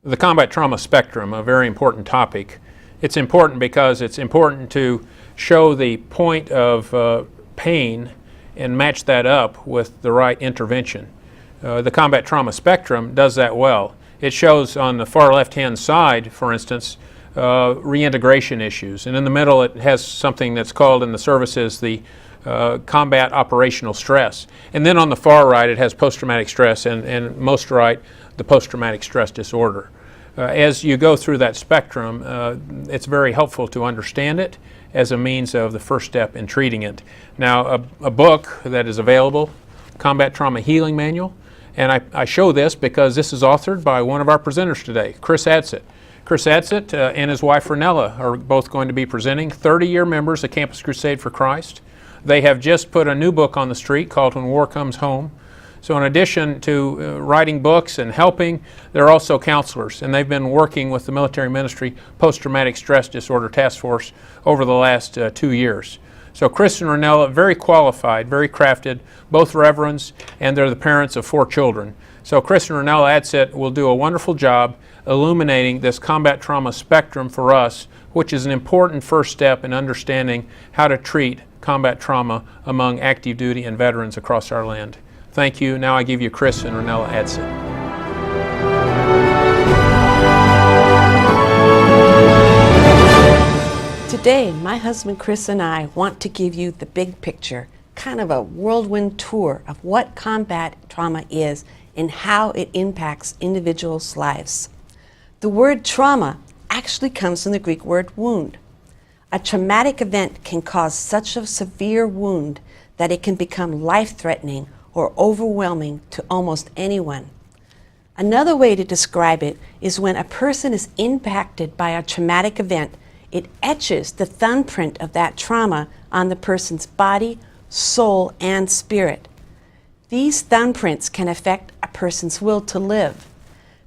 The combat trauma spectrum, a very important topic. It's important because it's important to show the point of pain and match that up with the right intervention. The combat trauma spectrum does that well. It shows on the far left-hand side, for instance, reintegration issues, and in the middle it has something that's called in the services the combat operational stress. And then on the far right it has post-traumatic stress, and most right, the post-traumatic stress disorder. As you go through that spectrum, it's very helpful to understand it as a means of the first step in treating it. Now, a book that is available, Combat Trauma Healing Manual, and I show this because this is authored by one of our presenters today, Chris Adsett. Chris Adsett and his wife Renella are both going to be presenting, 30-year members of Campus Crusade for Christ. They have just put a new book on the street called When War Comes Home. So in addition to writing books and helping, they're also counselors, and they've been working with the Military Ministry Post-Traumatic Stress Disorder Task Force over the last 2 years. So Chris and Renella, very qualified, very crafted, both reverends, and they're the parents of 4 children. So Chris and Renella Adsett will do a wonderful job illuminating this combat trauma spectrum for us, which is an important first step in understanding how to treat combat trauma among active duty and veterans across our land. Thank you. Now I give you Chris and Renella Adsett. Today, my husband Chris and I want to give you the big picture, kind of a whirlwind tour of what combat trauma is and how it impacts individuals' lives. The word trauma actually comes from the Greek word wound. A traumatic event can cause such a severe wound that it can become life-threatening or overwhelming to almost anyone. Another way to describe it is when a person is impacted by a traumatic event, it etches the thumbprint of that trauma on the person's body, soul, and spirit. These thumbprints can affect a person's will to live,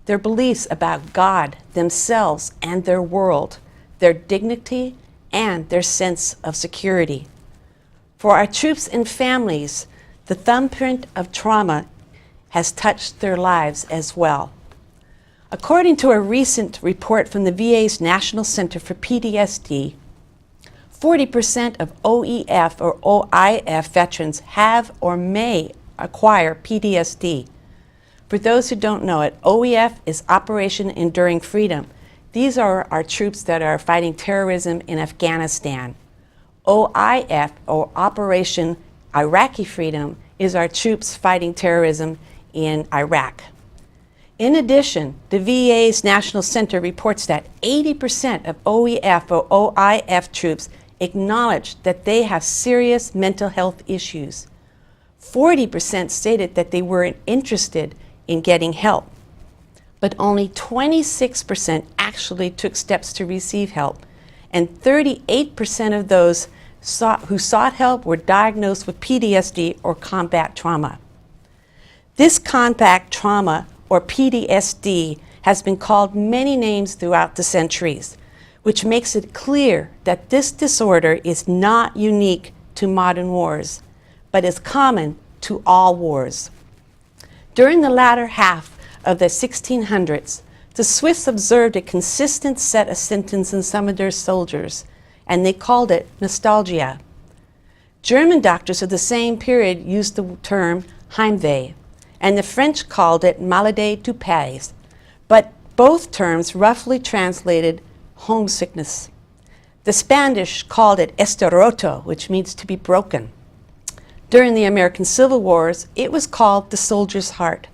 their beliefs about God, themselves, and their world, their dignity, and their sense of security. For our troops and families, the thumbprint of trauma has touched their lives as well. According to a recent report from the VA's National Center for PTSD, 40% of OEF or OIF veterans have or may acquire PTSD. For those who don't know it, OEF is Operation Enduring Freedom. These are our troops that are fighting terrorism in Afghanistan. OIF, or Operation Iraqi Freedom, is our troops fighting terrorism in Iraq. In addition, the VA's National Center reports that 80% of OEF or OIF troops acknowledge that they have serious mental health issues. 40% stated that they weren't interested in getting help, but only 26% actually took steps to receive help, and 38% of those who sought help were diagnosed with PTSD or combat trauma. This combat trauma, or PTSD, has been called many names throughout the centuries, which makes it clear that this disorder is not unique to modern wars, but is common to all wars. During the latter half of the 1600s, the Swiss observed a consistent set of symptoms in some of their soldiers, and they called it nostalgia. German doctors of the same period used the term Heimweh, and the French called it maladie du pays, but both terms roughly translated homesickness. The Spanish called it estar roto, which means to be broken. During the American Civil Wars, it was called the soldier's heart.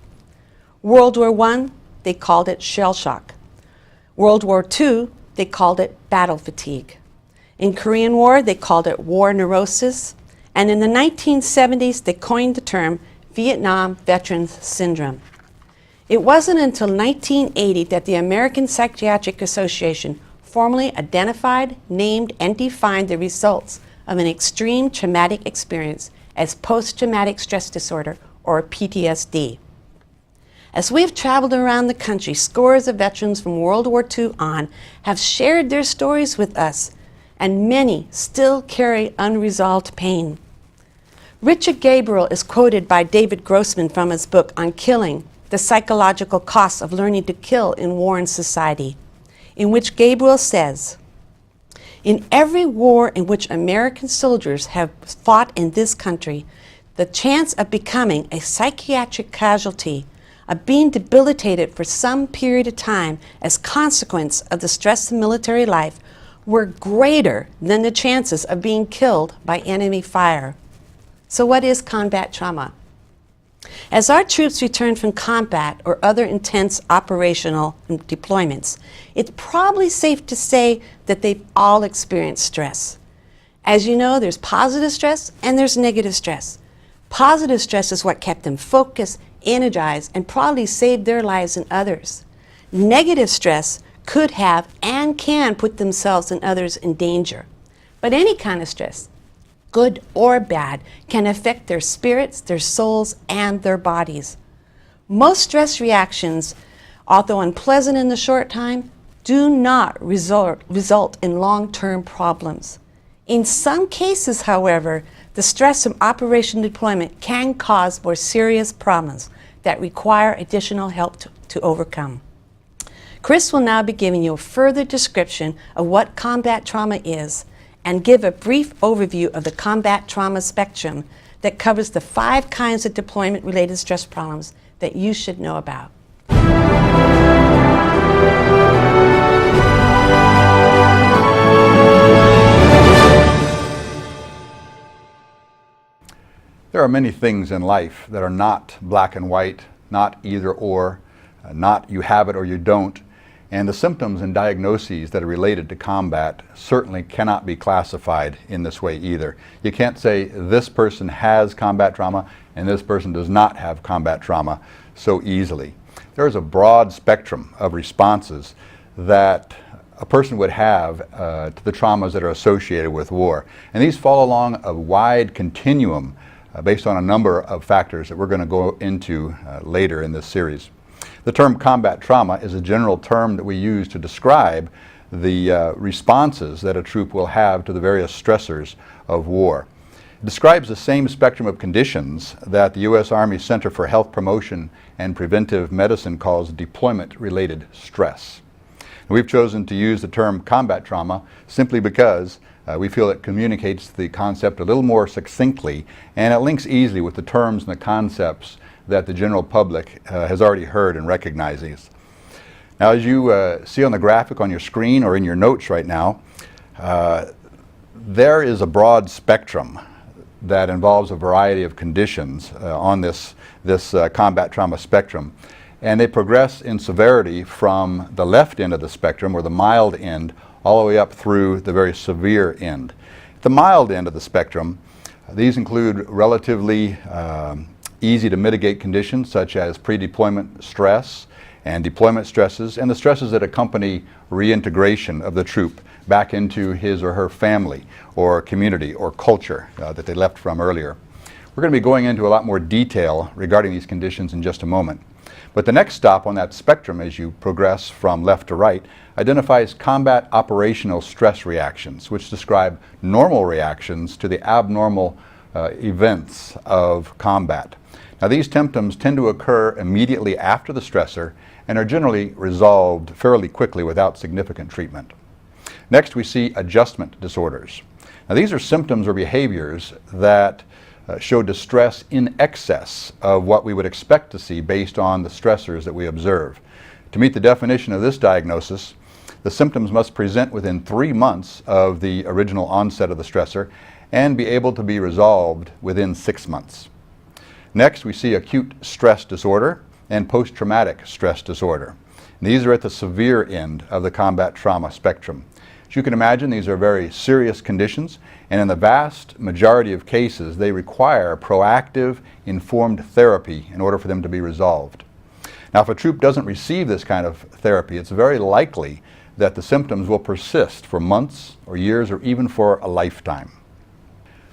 World War I, they called it shell shock. World War II, they called it battle fatigue. In Korean War, they called it war neurosis. And in the 1970s, they coined the term Vietnam Veterans Syndrome. It wasn't until 1980 that the American Psychiatric Association formally identified, named, and defined the results of an extreme traumatic experience as post-traumatic stress disorder, or PTSD. As we've traveled around the country, scores of veterans from World War II on have shared their stories with us, and many still carry unresolved pain. Richard Gabriel is quoted by David Grossman from his book on killing, the psychological costs of learning to kill in war and society, in which Gabriel says, "In every war in which American soldiers have fought in this country, the chance of becoming a psychiatric casualty, of being debilitated for some period of time as consequence of the stress of military life, were greater than the chances of being killed by enemy fire." So what is combat trauma? As our troops return from combat or other intense operational deployments, it's probably safe to say that they've all experienced stress. As you know, there's positive stress and there's negative stress. Positive stress is what kept them focused, energized, and probably saved their lives and others. Negative stress could have and can put themselves and others in danger. But any kind of stress, good or bad, can affect their spirits, their souls, and their bodies. Most stress reactions, although unpleasant in the short time, do not result in long-term problems. In some cases, however, the stress of operation deployment can cause more serious problems that require additional help to overcome. Chris will now be giving you a further description of what combat trauma is and give a brief overview of the combat trauma spectrum that covers the 5 kinds of deployment-related stress problems that you should know about. There are many things in life that are not black and white, not either or, not you have it or you don't, and the symptoms and diagnoses that are related to combat certainly cannot be classified in this way either. You can't say this person has combat trauma and this person does not have combat trauma so easily. There is a broad spectrum of responses that a person would have to the traumas that are associated with war, and these fall along a wide continuum based on a number of factors that we're going to go into later in this series. The term combat trauma is a general term that we use to describe the responses that a troop will have to the various stressors of war. It describes the same spectrum of conditions that the U.S. Army Center for Health Promotion and Preventive Medicine calls deployment-related stress. And we've chosen to use the term combat trauma simply because we feel it communicates the concept a little more succinctly, and it links easily with the terms and the concepts that the general public has already heard and recognizes. Now, as you see on the graphic on your screen or in your notes right now, there is a broad spectrum that involves a variety of conditions on this combat trauma spectrum. And they progress in severity from the left end of the spectrum, or the mild end, all the way up through the very severe end. The mild end of the spectrum, these include relatively easy to mitigate conditions such as pre-deployment stress and deployment stresses and the stresses that accompany reintegration of the troop back into his or her family or community or culture that they left from earlier. We're going to be going into a lot more detail regarding these conditions in just a moment. But the next stop on that spectrum as you progress from left to right identifies combat operational stress reactions, which describe normal reactions to the abnormal events of combat. Now, these symptoms tend to occur immediately after the stressor and are generally resolved fairly quickly without significant treatment. Next, we see adjustment disorders. Now, these are symptoms or behaviors that show distress in excess of what we would expect to see based on the stressors that we observe. To meet the definition of this diagnosis, the symptoms must present within 3 months of the original onset of the stressor and be able to be resolved within 6 months. Next, we see acute stress disorder and post-traumatic stress disorder. And these are at the severe end of the combat trauma spectrum. As As you can imagine, these are very serious conditions, and in the vast majority of cases, they require proactive, informed therapy in order for them to be resolved. Now, if a troop doesn't receive this kind of therapy, it's very likely that the symptoms will persist for months or years or even for a lifetime.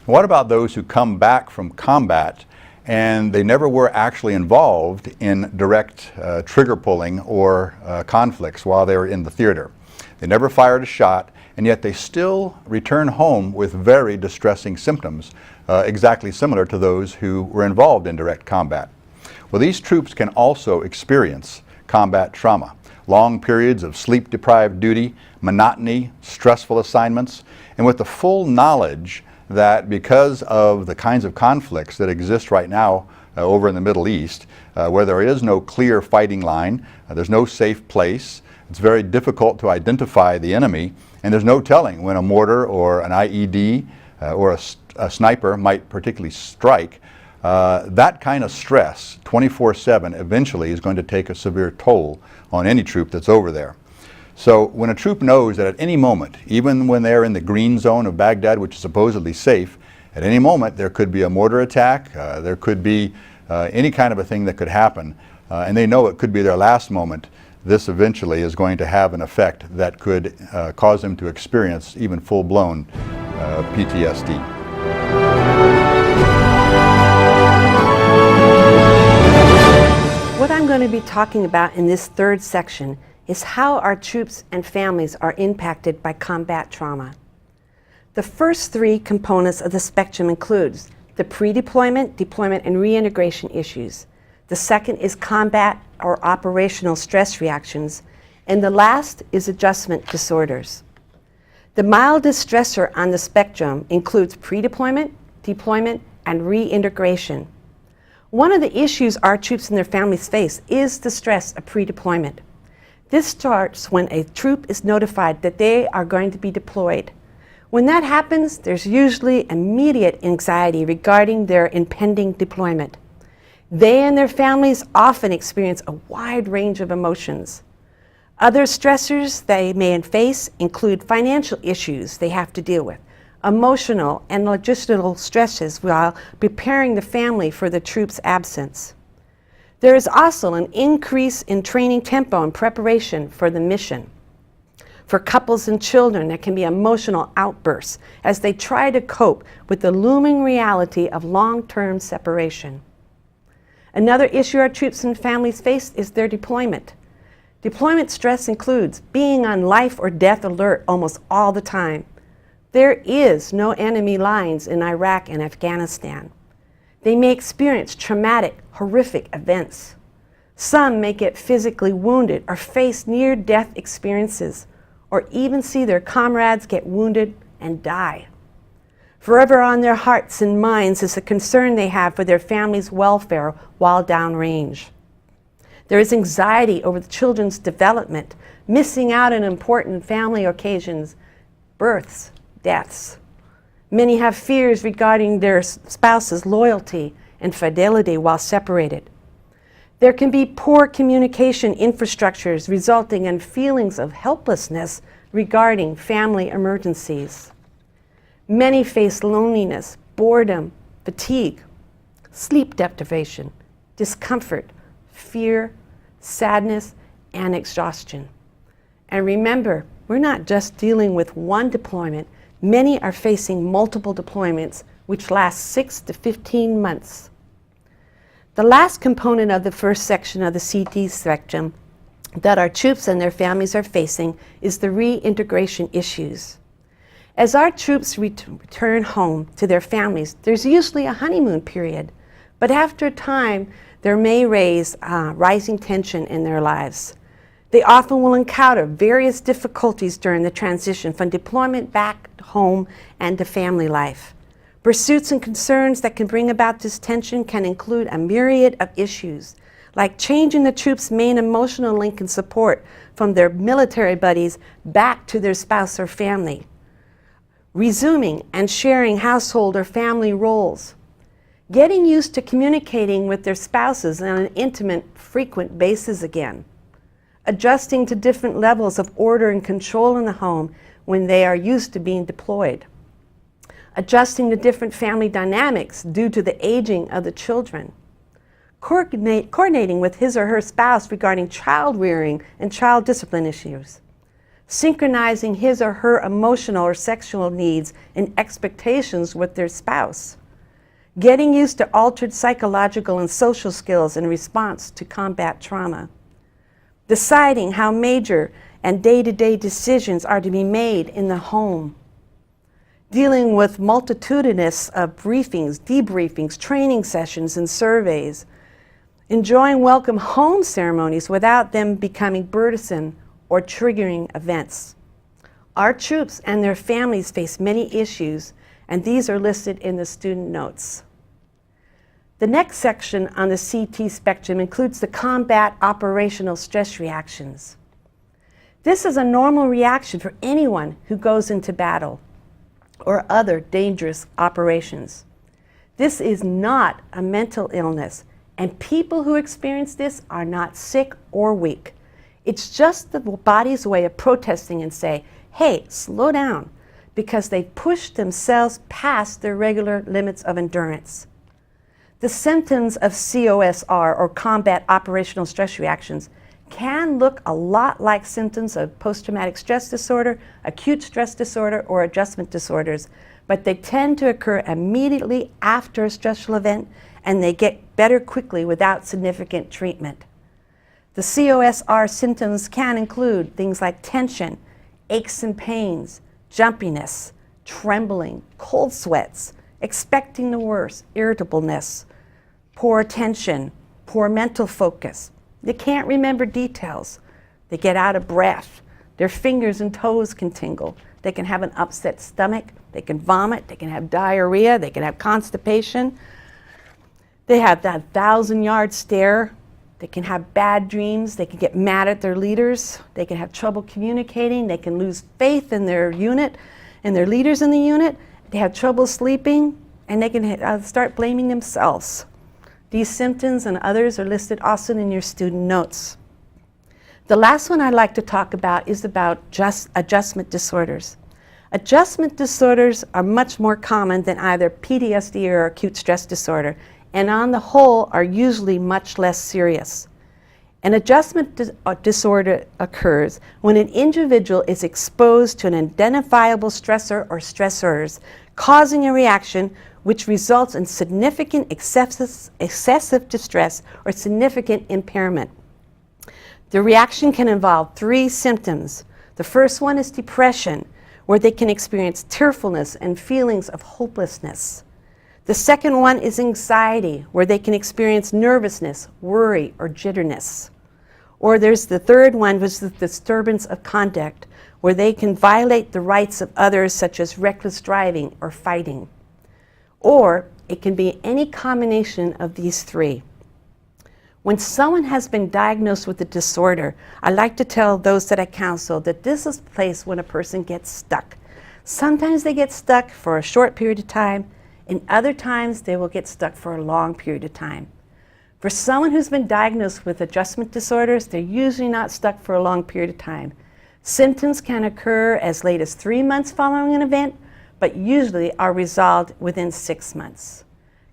What about those who come back from combat and they never were actually involved in direct trigger pulling or conflicts while they were in the theater? They never fired a shot, and yet they still return home with very distressing symptoms, exactly similar to those who were involved in direct combat. Well, these troops can also experience combat trauma. Long periods of sleep-deprived duty, monotony, stressful assignments, and with the full knowledge that because of the kinds of conflicts that exist right now over in the Middle East, where there is no clear fighting line, there's no safe place, it's very difficult to identify the enemy, and there's no telling when a mortar or an IED or a sniper might particularly strike. That kind of stress, 24/7, eventually is going to take a severe toll on any troop that's over there. So when a troop knows that at any moment, even when they're in the green zone of Baghdad, which is supposedly safe, at any moment there could be a mortar attack, there could be any kind of a thing that could happen, and they know it could be their last moment, this eventually is going to have an effect that could cause them to experience even full-blown PTSD. What I'm going to be talking about in this third section is how our troops and families are impacted by combat trauma. The first three components of the spectrum includes the pre-deployment, deployment, and reintegration issues. The second is combat or operational stress reactions, and the last is adjustment disorders. The mildest stressor on the spectrum includes pre-deployment, deployment, and reintegration. One of the issues our troops and their families face is the stress of pre-deployment. This starts when a troop is notified that they are going to be deployed. When that happens, there's usually immediate anxiety regarding their impending deployment. They and their families often experience a wide range of emotions. Other stressors they may face include financial issues they have to deal with, emotional and logistical stresses while preparing the family for the troop's absence. There is also an increase in training tempo and preparation for the mission. For couples and children, there can be emotional outbursts as they try to cope with the looming reality of long-term separation. Another issue our troops and families face is their deployment. Deployment stress includes being on life or death alert almost all the time. There is no enemy lines in Iraq and Afghanistan. They may experience traumatic, horrific events. Some may get physically wounded or face near-death experiences, or even see their comrades get wounded and die. Forever on their hearts and minds is the concern they have for their family's welfare while downrange. There is anxiety over the children's development, missing out on important family occasions, births, deaths. Many have fears regarding their spouse's loyalty and fidelity while separated. There can be poor communication infrastructures resulting in feelings of helplessness regarding family emergencies. Many face loneliness, boredom, fatigue, sleep deprivation, discomfort, fear, sadness, and exhaustion. And remember, we're not just dealing with one deployment. Many are facing multiple deployments, which last 6 to 15 months. The last component of the first section of the CT spectrum that our troops and their families are facing is the reintegration issues. As our troops return home to their families, there's usually a honeymoon period, but after a time, there may raise rising tension in their lives. They often will encounter various difficulties during the transition from deployment back home and to family life. Pursuits and concerns that can bring about this tension can include a myriad of issues, like changing the troops' main emotional link and support from their military buddies back to their spouse or family, resuming and sharing household or family roles, getting used to communicating with their spouses on an intimate, frequent basis again, adjusting to different levels of order and control in the home when they are used to being deployed. Adjusting to different family dynamics due to the aging of the children. Coordinating with his or her spouse regarding child rearing and child discipline issues. Synchronizing his or her emotional or sexual needs and expectations with their spouse. Getting used to altered psychological and social skills in response to combat trauma. Deciding how major and day-to-day decisions are to be made in the home. Dealing with multitudinous of briefings, debriefings, training sessions, and surveys. Enjoying welcome home ceremonies without them becoming burdensome or triggering events. Our troops and their families face many issues, and these are listed in the student notes. The next section on the CT spectrum includes the combat operational stress reactions. This is a normal reaction for anyone who goes into battle or other dangerous operations. This is not a mental illness, and people who experience this are not sick or weak. It's just the body's way of protesting and say, hey, slow down, because they've pushed themselves past their regular limits of endurance. The symptoms of COSR, or combat operational stress reactions, can look a lot like symptoms of post-traumatic stress disorder, acute stress disorder, or adjustment disorders, but they tend to occur immediately after a stressful event, and they get better quickly without significant treatment. The COSR symptoms can include things like tension, aches and pains, jumpiness, trembling, cold sweats, expecting the worst, irritableness, poor attention, poor mental focus. They can't remember details. They get out of breath. Their fingers and toes can tingle. They can have an upset stomach. They can vomit. They can have diarrhea. They can have constipation. They have that 1,000-yard stare. They can have bad dreams. They can get mad at their leaders. They can have trouble communicating. They can lose faith in their unit and their leaders in the unit. They have trouble sleeping, and they can start blaming themselves. These symptoms and others are listed also in your student notes. The last one I'd like to talk about is about adjustment disorders. Adjustment disorders are much more common than either PTSD or acute stress disorder, and on the whole are usually much less serious. An adjustment disorder occurs when an individual is exposed to an identifiable stressor or stressors, causing a reaction which results in significant excessive distress or significant impairment. The reaction can involve 3 symptoms. The first one is depression, where they can experience tearfulness and feelings of hopelessness. The second one is anxiety, where they can experience nervousness, worry, or jitterness. Or there's the third one, which is the disturbance of conduct, where they can violate the rights of others, such as reckless driving or fighting. Or it can be any combination of these 3. When someone has been diagnosed with a disorder, I like to tell those that I counsel that this is the place when a person gets stuck. Sometimes they get stuck for a short period of time, and other times they will get stuck for a long period of time. For someone who's been diagnosed with adjustment disorders, they're usually not stuck for a long period of time. Symptoms can occur as late as 3 months following an event, but usually are resolved within 6 months.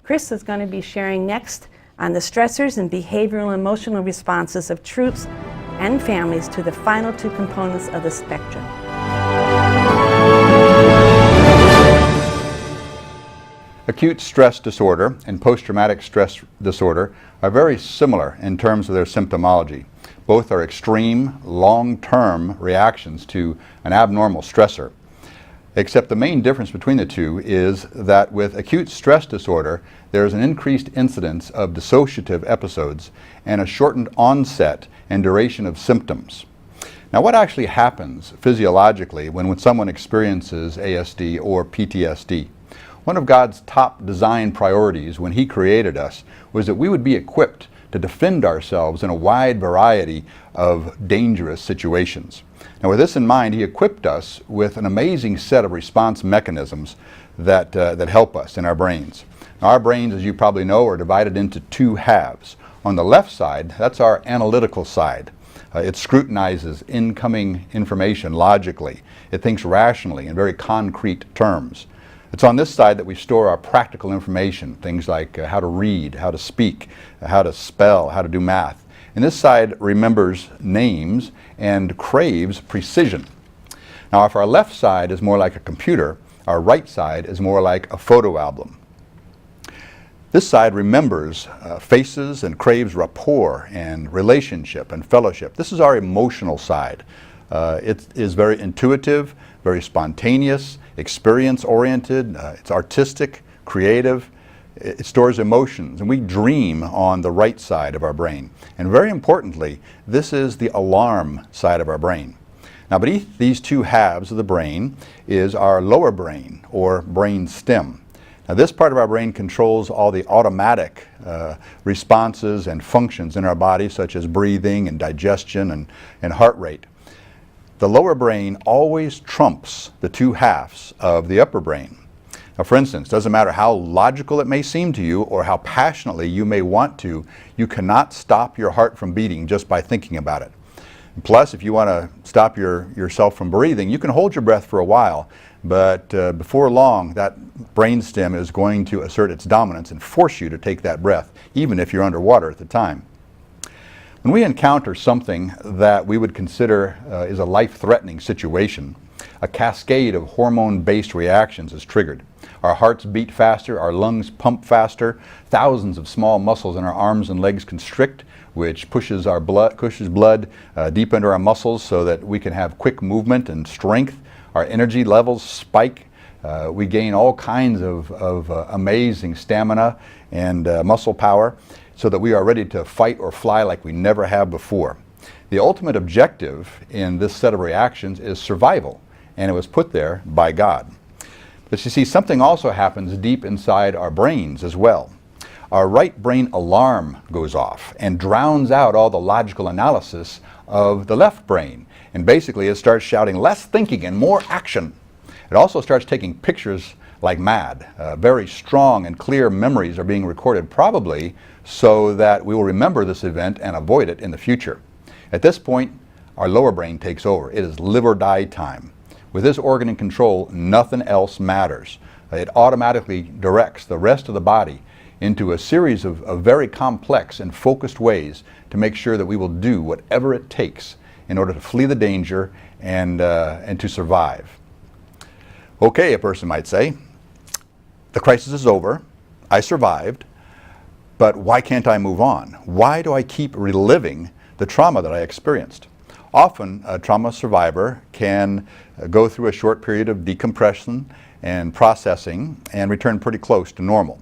Chris is going to be sharing next on the stressors and behavioral and emotional responses of troops and families to the final 2 components of the spectrum. Acute stress disorder and post-traumatic stress disorder are very similar in terms of their symptomology. Both are extreme, long-term reactions to an abnormal stressor. Except the main difference between the two is that with acute stress disorder, there is an increased incidence of dissociative episodes and a shortened onset and duration of symptoms. Now, what actually happens physiologically when someone experiences ASD or PTSD? One of God's top design priorities when He created us was that we would be equipped to defend ourselves in a wide variety of dangerous situations. Now, with this in mind, He equipped us with an amazing set of response mechanisms that help us in our brains. Now, our brains, as you probably know, are divided into 2 halves. On the left side, that's our analytical side. It scrutinizes incoming information logically. It thinks rationally in very concrete terms. It's on this side that we store our practical information, things like how to read, how to speak, how to spell, how to do math. And this side remembers names and craves precision. Now, if our left side is more like a computer, our right side is more like a photo album. This side remembers faces and craves rapport and relationship and fellowship. This is our emotional side. It is very intuitive, very spontaneous, experience-oriented, it's artistic, creative, it stores emotions, and we dream on the right side of our brain. And very importantly, this is the alarm side of our brain. Now, beneath these two halves of the brain is our lower brain, or brain stem. Now, this part of our brain controls all the automatic responses and functions in our body, such as breathing and digestion and heart rate. The lower brain always trumps the two halves of the upper brain. Now, for instance, it doesn't matter how logical it may seem to you or how passionately you may want to, you cannot stop your heart from beating just by thinking about it. Plus, if you want to stop yourself from breathing, you can hold your breath for a while, but before long, that brainstem is going to assert its dominance and force you to take that breath, even if you're underwater at the time. When we encounter something that we would consider is a life-threatening situation, a cascade of hormone-based reactions is triggered. Our hearts beat faster, our lungs pump faster, thousands of small muscles in our arms and legs constrict, which pushes blood deep into our muscles so that we can have quick movement and strength. Our energy levels spike. We gain all kinds of amazing stamina and muscle power so that we are ready to fight or fly like we never have before. The ultimate objective in this set of reactions is survival, and it was put there by God. But you see, something also happens deep inside our brains as well. Our right brain alarm goes off and drowns out all the logical analysis of the left brain. And basically it starts shouting less thinking and more action. It also starts taking pictures like mad. Very strong and clear memories are being recorded, probably so that we will remember this event and avoid it in the future. At this point, our lower brain takes over. It is live or die time. With this organ in control, nothing else matters. It automatically directs the rest of the body into a series of very complex and focused ways to make sure that we will do whatever it takes in order to flee the danger and to survive. Okay, a person might say, the crisis is over, I survived, but why can't I move on? Why do I keep reliving the trauma that I experienced? Often, a trauma survivor can go through a short period of decompression and processing and return pretty close to normal.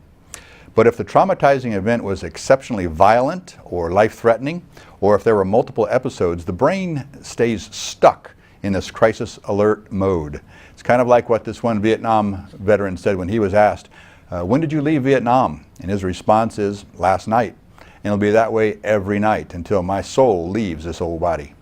But if the traumatizing event was exceptionally violent or life-threatening, or if there were multiple episodes, the brain stays stuck in this crisis alert mode. It's kind of like what this one Vietnam veteran said when he was asked, when did you leave Vietnam? And his response is, last night. And it'll be that way every night until my soul leaves this old body.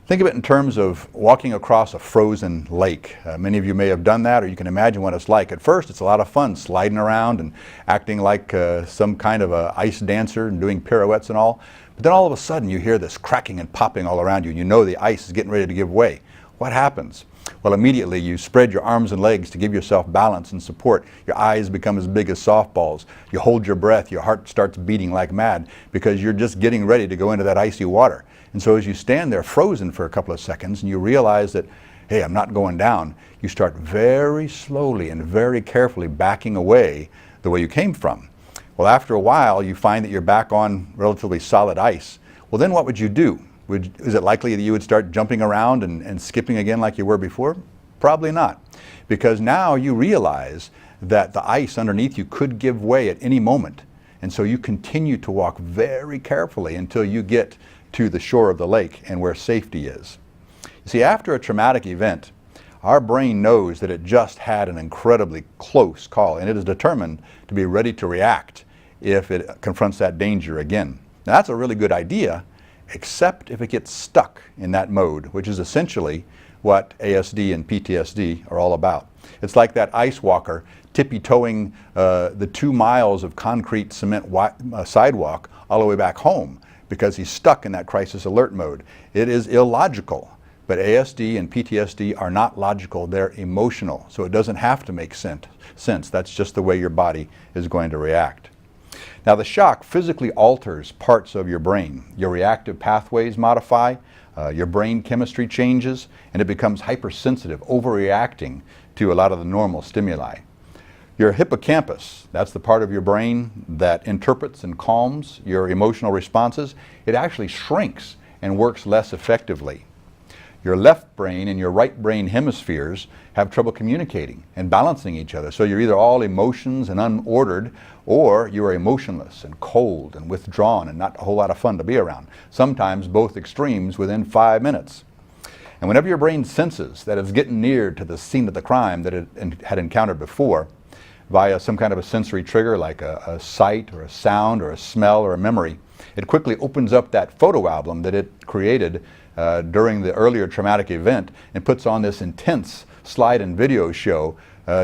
Think of it in terms of walking across a frozen lake. Many of you may have done that, or you can imagine what it's like. At first, it's a lot of fun sliding around and acting like some kind of a ice dancer and doing pirouettes and all. But then all of a sudden, you hear this cracking and popping all around you, and you know the ice is getting ready to give way. What happens? Well, immediately you spread your arms and legs to give yourself balance and support. Your eyes become as big as softballs. You hold your breath. Your heart starts beating like mad because you're just getting ready to go into that icy water. And so as you stand there frozen for a couple of seconds and you realize that, hey, I'm not going down, you start very slowly and very carefully backing away the way you came from. Well, after a while, you find that you're back on relatively solid ice. Well, then what would you do? Is it likely that you would start jumping around and skipping again like you were before? Probably not. Because now you realize that the ice underneath you could give way at any moment. And so you continue to walk very carefully until you get to the shore of the lake and where safety is. You see, after a traumatic event, our brain knows that it just had an incredibly close call, and it is determined to be ready to react if it confronts that danger again. Now, that's a really good idea, except if it gets stuck in that mode, which is essentially what ASD and PTSD are all about. It's like that ice walker tippy-toeing the 2 miles of concrete cement sidewalk all the way back home, because he's stuck in that crisis alert mode. It is illogical. But ASD and PTSD are not logical, they're emotional. So it doesn't have to make sense. That's just the way your body is going to react. Now the shock physically alters parts of your brain. Your reactive pathways modify, your brain chemistry changes, and it becomes hypersensitive, overreacting to a lot of the normal stimuli. Your hippocampus, that's the part of your brain that interprets and calms your emotional responses, it actually shrinks and works less effectively. Your left brain and your right brain hemispheres have trouble communicating and balancing each other. So you're either all emotions and unordered, or you are emotionless and cold and withdrawn and not a whole lot of fun to be around. Sometimes both extremes within 5 minutes. And whenever your brain senses that it's getting near to the scene of the crime that it had encountered before, via some kind of a sensory trigger like a sight or a sound or a smell or a memory, it quickly opens up that photo album that it created during the earlier traumatic event and puts on this intense slide and video show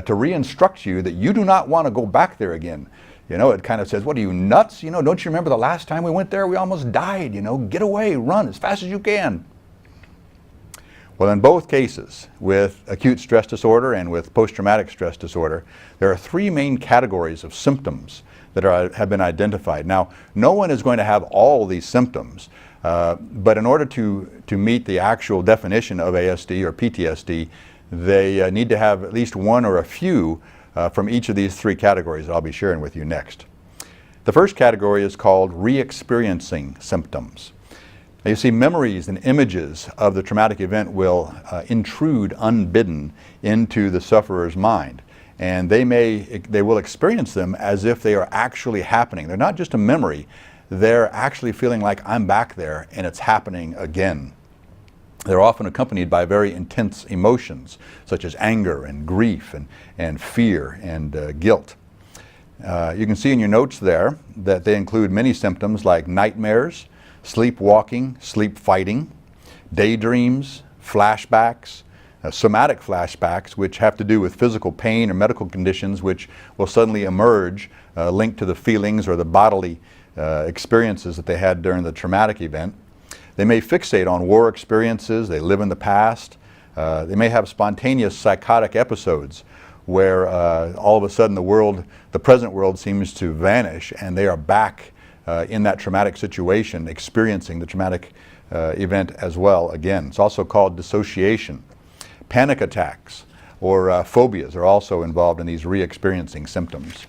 to re-instruct you that you do not want to go back there again. You know, it kind of says, what are you, nuts? You know, don't you remember the last time we went there? We almost died, you know, get away, run as fast as you can. Well, in both cases, with acute stress disorder and with post-traumatic stress disorder, there are 3 main categories of symptoms that have been identified. Now, no one is going to have all these symptoms, but in order to meet the actual definition of ASD or PTSD, they need to have at least one or a few from each of these 3 categories that I'll be sharing with you next. The first category is called re-experiencing symptoms. Now, you see, memories and images of the traumatic event will intrude unbidden into the sufferer's mind. And they will experience them as if they are actually happening. They're not just a memory, they're actually feeling like I'm back there and it's happening again. They're often accompanied by very intense emotions, such as anger and grief and fear and guilt. You can see in your notes there that they include many symptoms like nightmares, sleepwalking, sleep fighting, daydreams, flashbacks, somatic flashbacks, which have to do with physical pain or medical conditions which will suddenly emerge linked to the feelings or the bodily experiences that they had during the traumatic event. They may fixate on war experiences, they live in the past. They may have spontaneous psychotic episodes where all of a sudden the present world seems to vanish and they are back in that traumatic situation, experiencing the traumatic event as well again. It's also called dissociation. Panic attacks or phobias are also involved in these re-experiencing symptoms.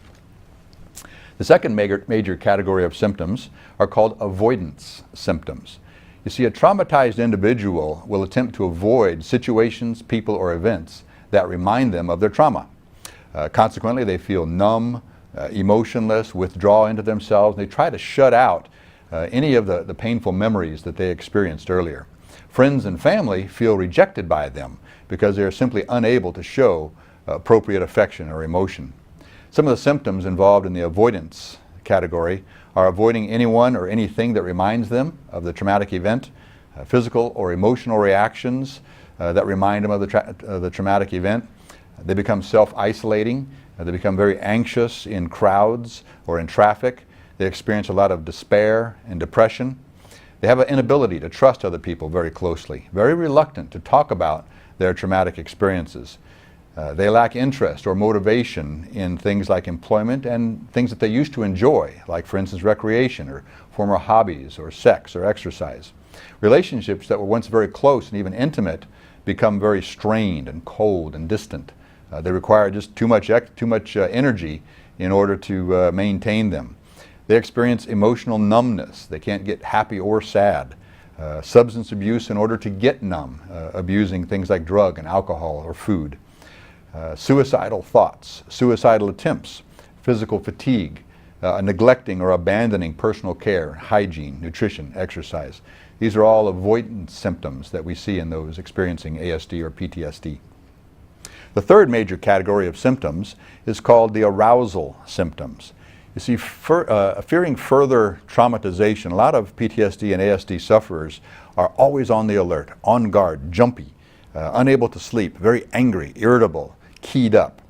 The second major category of symptoms are called avoidance symptoms. You see, a traumatized individual will attempt to avoid situations, people, or events that remind them of their trauma. Consequently, they feel numb, emotionless, withdraw into themselves. They try to shut out any of the painful memories that they experienced earlier. Friends and family feel rejected by them because they are simply unable to show appropriate affection or emotion. Some of the symptoms involved in the avoidance category are avoiding anyone or anything that reminds them of the traumatic event, physical or emotional reactions that remind them of the traumatic event. They become self-isolating. They become very anxious in crowds or in traffic. They experience a lot of despair and depression. They have an inability to trust other people very closely, very reluctant to talk about their traumatic experiences. They lack interest or motivation in things like employment and things that they used to enjoy, like for instance recreation or former hobbies or sex or exercise. Relationships that were once very close and even intimate become very strained and cold and distant. They require just too much energy in order to maintain them. They experience emotional numbness. They can't get happy or sad. Substance abuse in order to get numb, abusing things like drug and alcohol or food. Suicidal thoughts, suicidal attempts, physical fatigue, neglecting or abandoning personal care, hygiene, nutrition, exercise. These are all avoidance symptoms that we see in those experiencing ASD or PTSD. The third major category of symptoms is called the arousal symptoms. You see, fearing further traumatization, a lot of PTSD and ASD sufferers are always on the alert, on guard, jumpy, unable to sleep, very angry, irritable, keyed up.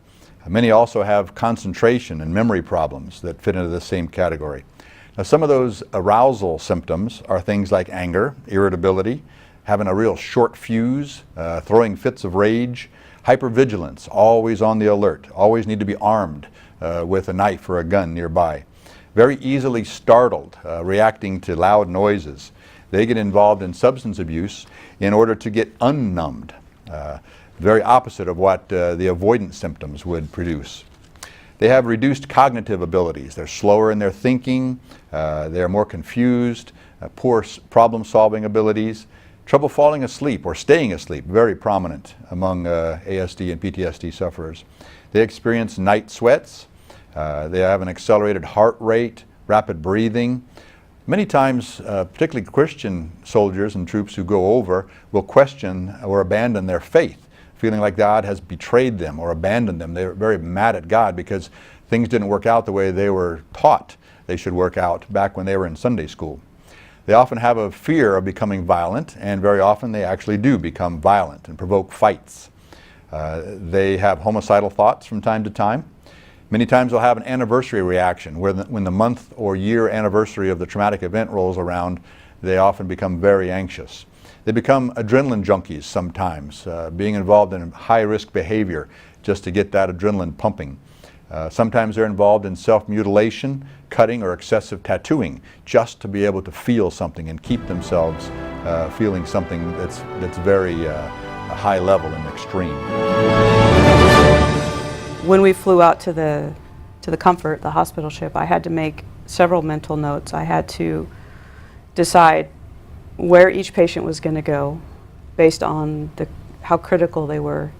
Many also have concentration and memory problems that fit into the same category. Now, some of those arousal symptoms are things like anger, irritability, having a real short fuse, throwing fits of rage, hypervigilance, always on the alert, always need to be armed with a knife or a gun nearby. Very easily startled, reacting to loud noises. They get involved in substance abuse in order to get unnumbed. Very opposite of what the avoidance symptoms would produce. They have reduced cognitive abilities. They're slower in their thinking, they're more confused, poor problem-solving abilities, trouble falling asleep or staying asleep, very prominent among ASD and PTSD sufferers. They experience night sweats, they have an accelerated heart rate, rapid breathing. Many times, particularly Christian soldiers and troops who go over will question or abandon their faith, feeling like God has betrayed them or abandoned them. They're very mad at God because things didn't work out the way they were taught they should work out back when they were in Sunday school. They often have a fear of becoming violent, and very often they actually do become violent and provoke fights. They have homicidal thoughts from time to time. Many times they'll have an anniversary reaction where when the month or year anniversary of the traumatic event rolls around, they often become very anxious. They become adrenaline junkies sometimes, being involved in high-risk behavior just to get that adrenaline pumping. Sometimes they're involved in self-mutilation, cutting, or excessive tattooing just to be able to feel something and keep themselves feeling something that's very high level and extreme. When we flew out to the Comfort, the hospital ship, I had to make several mental notes. I had to decide where each patient was going to go based on how critical they were.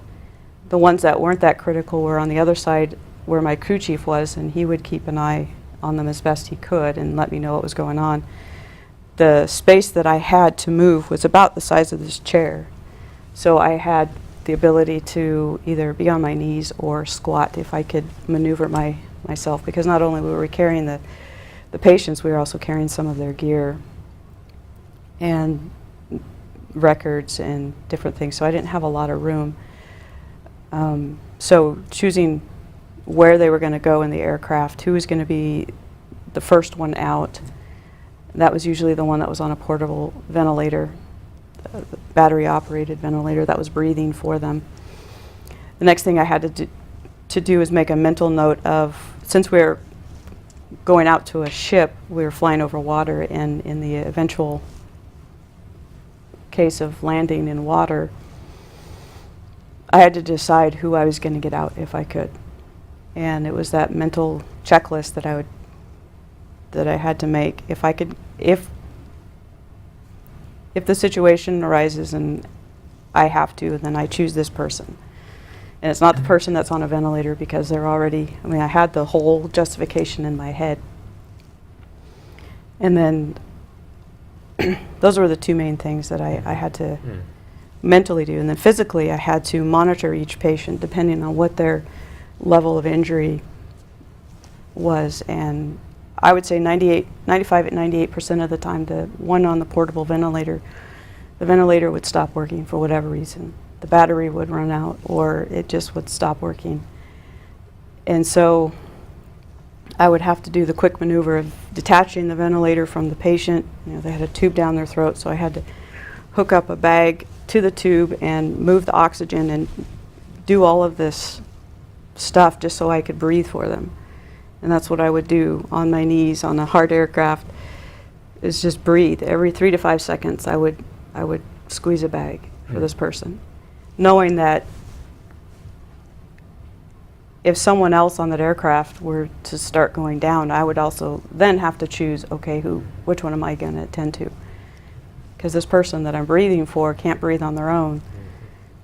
The ones that weren't that critical were on the other side where my crew chief was, and he would keep an eye on them as best he could and let me know what was going on. The space that I had to move was about the size of this chair, so I had the ability to either be on my knees or squat if I could maneuver myself, because not only were we carrying the patients, we were also carrying some of their gear and records and different things, so I didn't have a lot of room. So choosing where they were going to go in the aircraft, who was going to be the first one out, that was usually the one that was on a portable ventilator, battery operated ventilator that was breathing for them. The next thing I had to do is make a mental note of, since we were going out to a ship, we were flying over water, and in the eventual case of landing in water, I had to decide who I was going to get out if I could. And it was that mental checklist that I had to make. If the situation arises and I have to, then I choose this person. And it's not the person that's on a ventilator, because they're already, I had the whole justification in my head. And then those were the two main things that I had to mentally do. And then physically, I had to monitor each patient depending on what their level of injury was. And I would say 95 and 98% of the time, the one on the portable ventilator, the ventilator would stop working for whatever reason. The battery would run out, or it just would stop working. And so I would have to do the quick maneuver of detaching the ventilator from the patient. They had a tube down their throat, so I had to hook up a bag to the tube and move the oxygen and do all of this stuff just so I could breathe for them. And that's what I would do on my knees on a hard aircraft, is just breathe. Every 3 to 5 seconds I would squeeze a bag for this person, knowing that if someone else on that aircraft were to start going down, I would also then have to choose, okay, which one am I going to attend to? Because this person that I'm breathing for can't breathe on their own.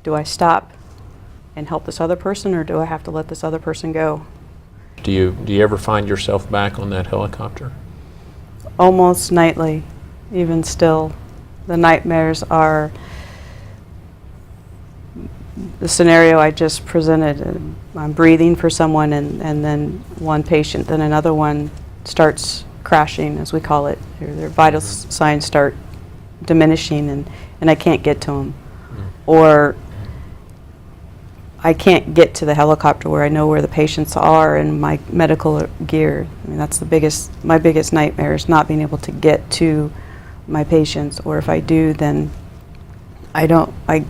Do I stop and help this other person, or do I have to let this other person go? Do you ever find yourself back on that helicopter? Almost nightly, even still. The nightmares are the scenario I just presented. I'm breathing for someone, and then one patient, then another one starts crashing, as we call it. Their vital signs start diminishing, and I can't get to them. Or I can't get to the helicopter where I know where the patients are and my medical gear. I mean, that's my biggest nightmare is not being able to get to my patients, or if I do, then I'm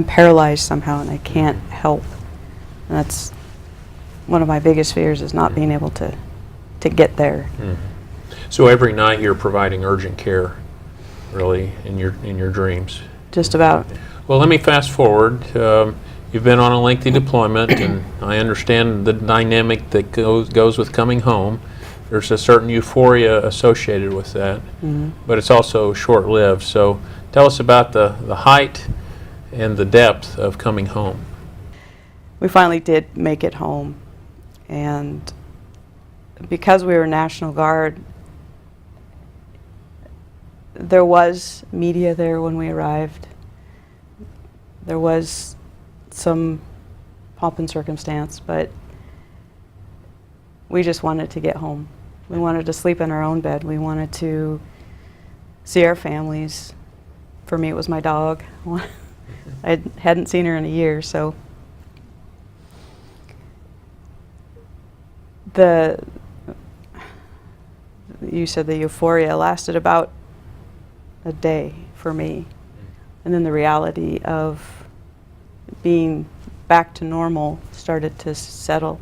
paralyzed somehow and I can't help. And that's one of my biggest fears, is not being able to get there. So every night you're providing urgent care, really, in your dreams. Just about. Well, let me fast forward. You've been on a lengthy deployment, and I understand the dynamic that goes with coming home. There's a certain euphoria associated with that, but it's also short-lived. So tell us about the height and the depth of coming home. We finally did make it home, and because we were National Guard, there was media there when we arrived. There was some pomp and circumstance, but we just wanted to get home. We wanted to sleep in our own bed. We wanted to see our families. For me, it was my dog. I hadn't seen her in a year, so you said the euphoria lasted about a day for me, and then the reality of being back to normal started to settle,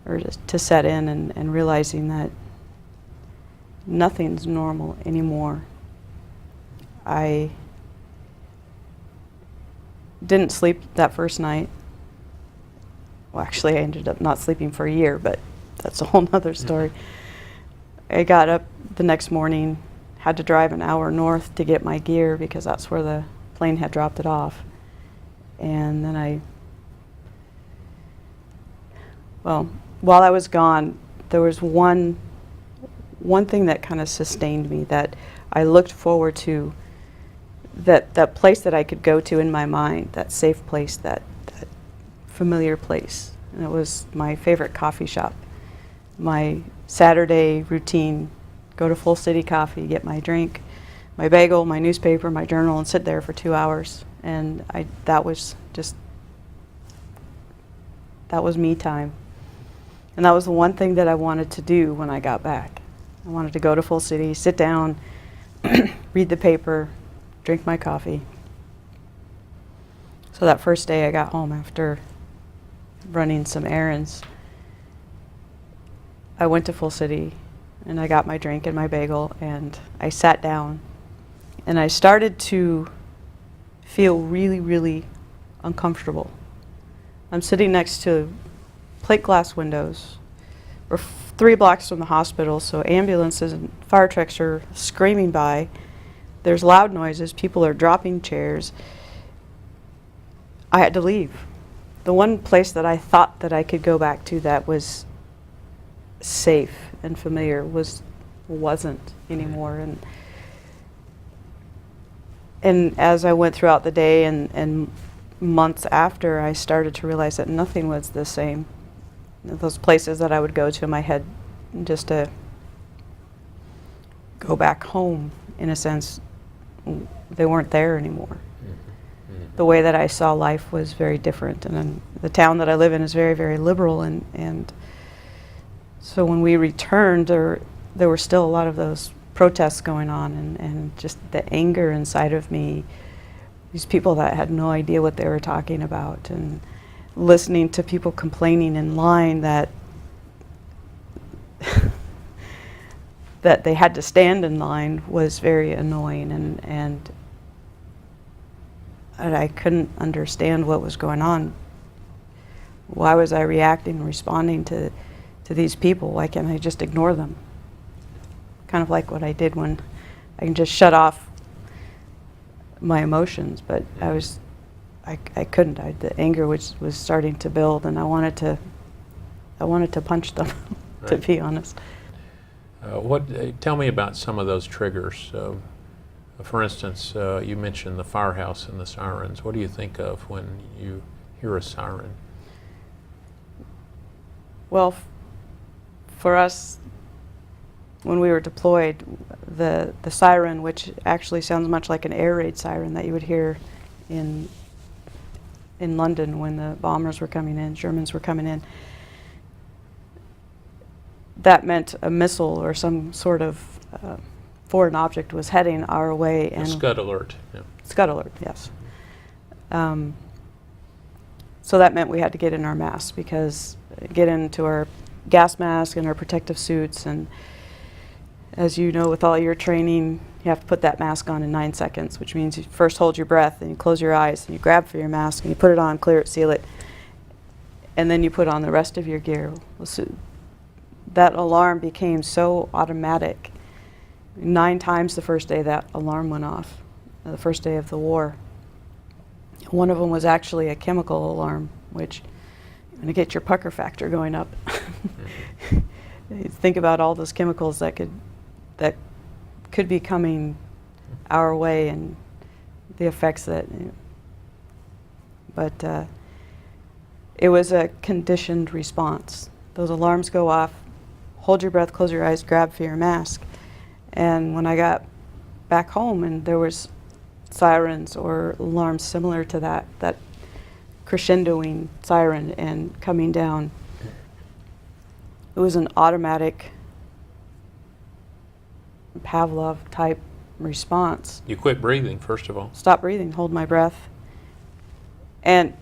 or to set in, and realizing that nothing's normal anymore. I didn't sleep that first night. Well, actually, I ended up not sleeping for a year, but that's a whole nother story. I got up the next morning, had to drive an hour north to get my gear because that's where the plane had dropped it off. And then while I was gone, there was one thing that kind of sustained me, that I looked forward to, that place that I could go to in my mind, that safe place, that familiar place. And it was my favorite coffee shop. My Saturday routine, go to Full City Coffee, get my drink, my bagel, my newspaper, my journal, and sit there for 2 hours. And that was me time. And that was the one thing that I wanted to do when I got back. I wanted to go to Full City, sit down, read the paper, drink my coffee. So that first day I got home after running some errands, I went to Full City and I got my drink and my bagel, and I sat down and I started to feel really, really uncomfortable. I'm sitting next to plate glass windows. We're 3 blocks from the hospital, so ambulances and fire trucks are screaming by. There's loud noises, people are dropping chairs. I had to leave. The one place that I thought that I could go back to that was safe and familiar wasn't anymore. And as I went throughout the day and months after, I started to realize that nothing was the same. Those places that I would go to in my head just to go back home, in a sense, they weren't there anymore. The way that I saw life was very different, and then the town that I live in is very, very liberal, and so when we returned, there were still a lot of those protests going on, and just the anger inside of me, these people that had no idea what they were talking about, and listening to people complaining in line that that they had to stand in line was very annoying, and I couldn't understand what was going on. Why was I reacting and responding to these people? Why can't I just ignore them? Kind of like what I did when I can just shut off my emotions, but I couldn't. The anger was starting to build, and I wanted to punch them, to Right. be honest. Tell me about some of those triggers. For instance, you mentioned the firehouse and the sirens. What do you think of when you hear a siren? Well, for us, when we were deployed, the siren, which actually sounds much like an air raid siren that you would hear in in London when the bombers were coming in, Germans were coming in. That meant a missile or some sort of foreign object was heading our way. A Scud alert. Yeah. Scud alert, yes. So that meant we had to get in our masks, because get into our gas mask and our protective suits, and as you know, with all your training, you have to put that mask on in 9 seconds, which means you first hold your breath and you close your eyes and you grab for your mask and you put it on, clear it, seal it, and then you put on the rest of your gear. So that alarm became so automatic. 9 times the first day that alarm went off, the first day of the war. One of them was actually a chemical alarm, which going to get your pucker factor going up. Think about all those chemicals that could be coming our way, and the effects that. But it was a conditioned response. Those alarms go off. Hold your breath, close your eyes, grab for your mask. And when I got back home, and there was sirens or alarms similar to that crescendoing siren and coming down, it was an automatic Pavlov type response. You quit breathing, first of all. Stop breathing, hold my breath. And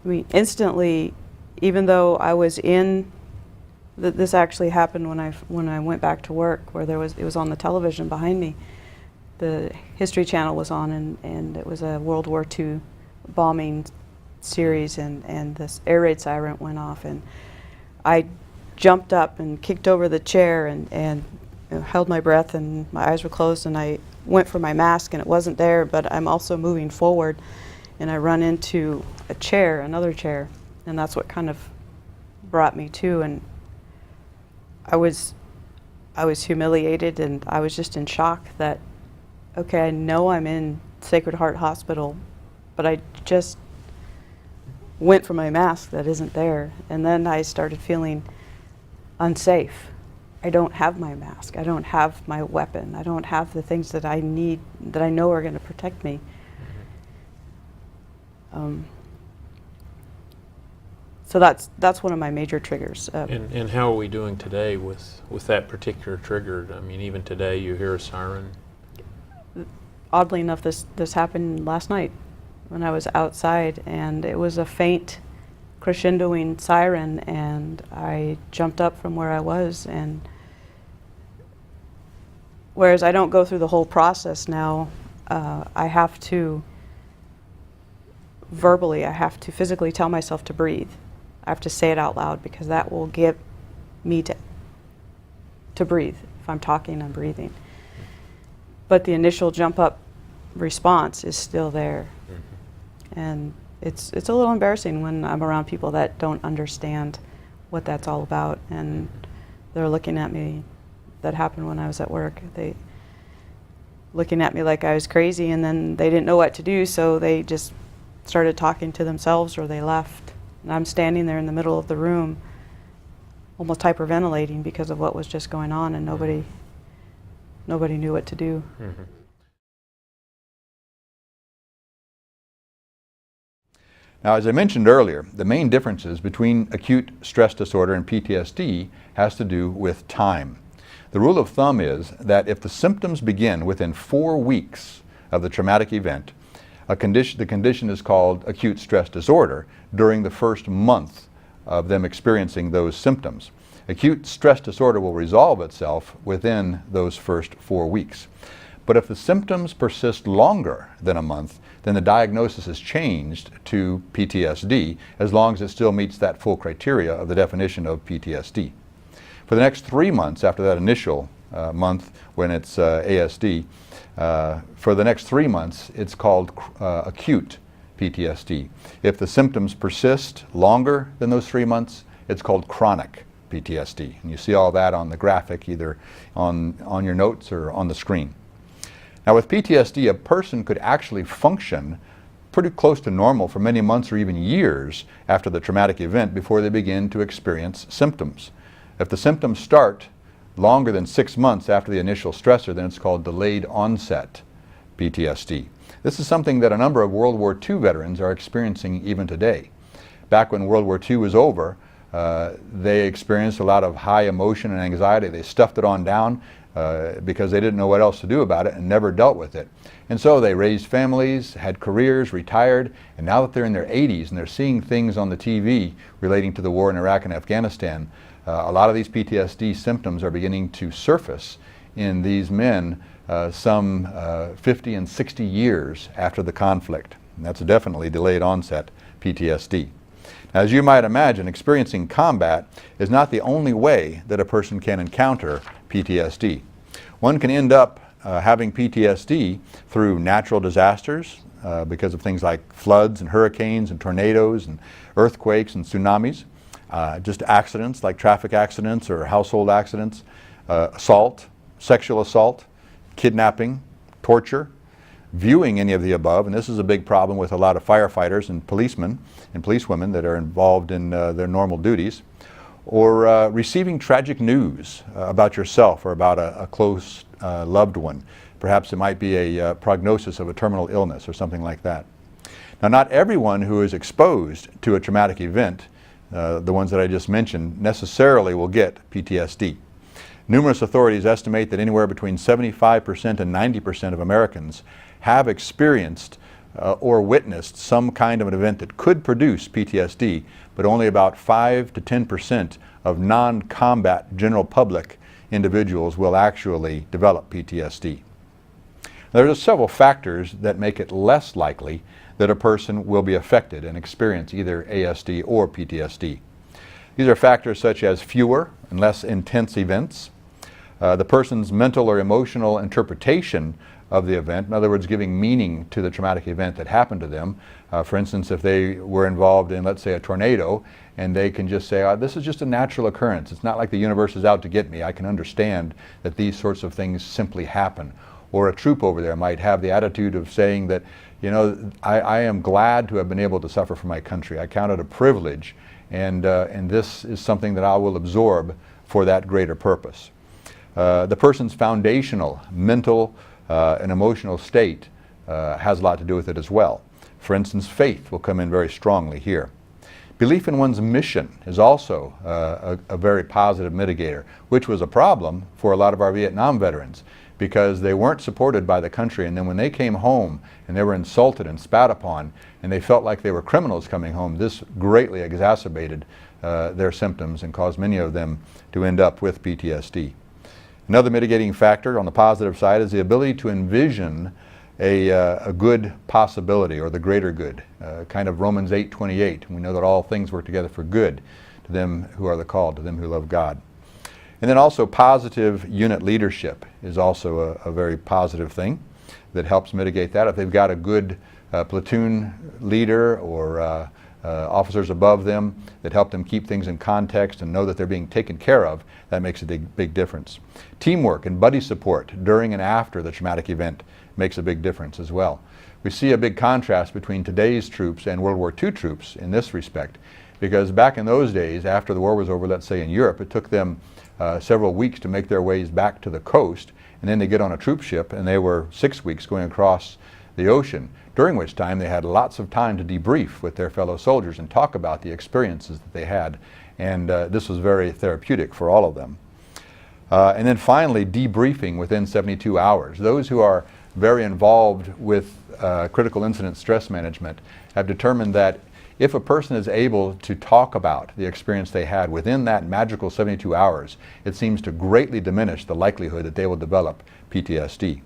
I mean, instantly, even though I was in, this actually happened when I went back to work, where it was on the television behind me. The History Channel was on, and it was a World War II bombing series, and this air raid siren went off, and I jumped up and kicked over the chair and held my breath, and my eyes were closed, and I went for my mask, and it wasn't there, but I'm also moving forward, and I run into a chair, another chair, and that's what kind of brought me to, and I was humiliated, and I was just in shock that, okay, I know I'm in Sacred Heart Hospital, but I just went for my mask that isn't there. And then I started feeling unsafe. I don't have my mask. I don't have my weapon. I don't have the things that I need, that I know are going to protect me. So that's one of my major triggers. And how are we doing today with that particular trigger? I mean, even today you hear a siren. Oddly enough, this happened last night when I was outside, and it was a faint crescendoing siren, and I jumped up from where I was, and whereas I don't go through the whole process now, I have to verbally, I have to physically tell myself to breathe. I have to say it out loud, because that will get me to breathe. If I'm talking, I'm breathing. But the initial jump up response is still there. And it's a little embarrassing when I'm around people that don't understand what that's all about, and they're looking at me. That happened when I was at work. They looking at me like I was crazy, and then they didn't know what to do, so they just started talking to themselves, or they left. And I'm standing there in the middle of the room, almost hyperventilating because of what was just going on, and nobody knew what to do. Mm-hmm. Now, as I mentioned earlier, the main differences between acute stress disorder and PTSD has to do with time. The rule of thumb is that if the symptoms begin within 4 weeks of the traumatic event, the condition is called acute stress disorder during the first month of them experiencing those symptoms. Acute stress disorder will resolve itself within those first 4 weeks. But if the symptoms persist longer than a month, then the diagnosis is changed to PTSD, as long as it still meets that full criteria of the definition of PTSD. For the next 3 months after that initial month when it's ASD, for the next 3 months it's called acute PTSD. If the symptoms persist longer than those 3 months, it's called chronic PTSD. And you see all that on the graphic, either on your notes or on the screen. Now, with PTSD, a person could actually function pretty close to normal for many months or even years after the traumatic event before they begin to experience symptoms. If the symptoms start longer than 6 months after the initial stressor, then it's called delayed onset PTSD. This is something that a number of World War II veterans are experiencing even today. Back when World War II was over, they experienced a lot of high emotion and anxiety. They stuffed it on down because they didn't know what else to do about it and never dealt with it. And so they raised families, had careers, retired, and now that they're in their 80s and they're seeing things on the TV relating to the war in Iraq and Afghanistan, a lot of these PTSD symptoms are beginning to surface in these men some 50 and 60 years after the conflict. And that's definitely delayed onset PTSD. As you might imagine, experiencing combat is not the only way that a person can encounter PTSD. One can end up having PTSD through natural disasters because of things like floods and hurricanes and tornadoes and earthquakes and tsunamis, just accidents like traffic accidents or household accidents, assault, sexual assault, kidnapping, torture, viewing any of the above, and this is a big problem with a lot of firefighters and policemen and policewomen that are involved in their normal duties, or receiving tragic news about yourself or about a close loved one. Perhaps it might be a prognosis of a terminal illness or something like that. Now, not everyone who is exposed to a traumatic event, the ones that I just mentioned, necessarily will get PTSD. Numerous authorities estimate that anywhere between 75% and 90% of Americans have experienced or witnessed some kind of an event that could produce PTSD, but only about 5 to 10% of non-combat general public individuals will actually develop PTSD. There are several factors that make it less likely that a person will be affected and experience either ASD or PTSD. These are factors such as fewer and less intense events, the person's mental or emotional interpretation of the event, in other words, giving meaning to the traumatic event that happened to them. For instance, if they were involved in, let's say, a tornado, and they can just say, this is just a natural occurrence. It's not like the universe is out to get me. I can understand that these sorts of things simply happen. Or a troop over there might have the attitude of saying that, you know, I am glad to have been able to suffer for my country. I count it a privilege, and this is something that I will absorb for that greater purpose. The person's foundational mental and emotional state has a lot to do with it as well. For instance, faith will come in very strongly here. Belief in one's mission is also a very positive mitigator, which was a problem for a lot of our Vietnam veterans because they weren't supported by the country, and then when they came home and they were insulted and spat upon and they felt like they were criminals coming home, this greatly exacerbated their symptoms and caused many of them to end up with PTSD. Another mitigating factor on the positive side is the ability to envision a good possibility or the greater good, kind of Romans 8:28. We know that all things work together for good to them who are the called, to them who love God. And then also positive unit leadership is also a very positive thing that helps mitigate that. If they've got a good platoon leader or officers above them that help them keep things in context and know that they're being taken care of, that makes a big difference. Teamwork and buddy support during and after the traumatic event makes a big difference as well. We see a big contrast between today's troops and World War II troops in this respect, because back in those days, after the war was over, let's say in Europe, it took them several weeks to make their ways back to the coast, and then they get on a troop ship and they were 6 weeks going across the ocean, during which time they had lots of time to debrief with their fellow soldiers and talk about the experiences that they had, and this was very therapeutic for all of them. And then finally, debriefing within 72 hours. Those who are very involved with critical incident stress management have determined that if a person is able to talk about the experience they had within that magical 72 hours, it seems to greatly diminish the likelihood that they will develop PTSD.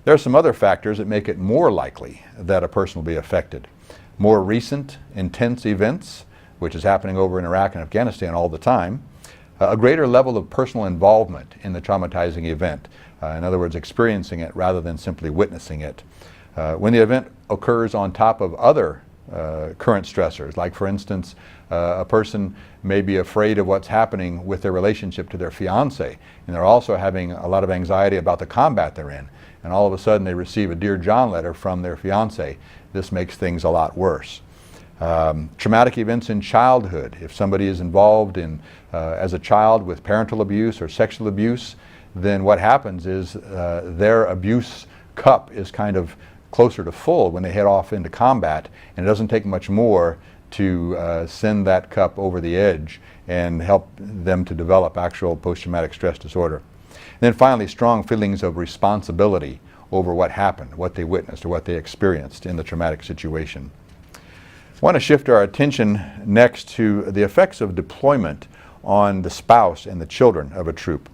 There are some other factors that make it more likely that a person will be affected. More recent, intense events, which is happening over in Iraq and Afghanistan all the time, a greater level of personal involvement in the traumatizing event, in other words, experiencing it rather than simply witnessing it. When the event occurs on top of other current stressors, like for instance, a person may be afraid of what's happening with their relationship to their fiance, and they're also having a lot of anxiety about the combat they're in, and all of a sudden they receive a Dear John letter from their fiance. This makes things a lot worse. Traumatic events in childhood. If somebody is involved in, as a child with parental abuse or sexual abuse, then what happens is their abuse cup is kind of closer to full when they head off into combat, and it doesn't take much more to send that cup over the edge and help them to develop actual post-traumatic stress disorder. And then finally, strong feelings of responsibility over what happened, what they witnessed, or what they experienced in the traumatic situation. I want to shift our attention next to the effects of deployment on the spouse and the children of a troop.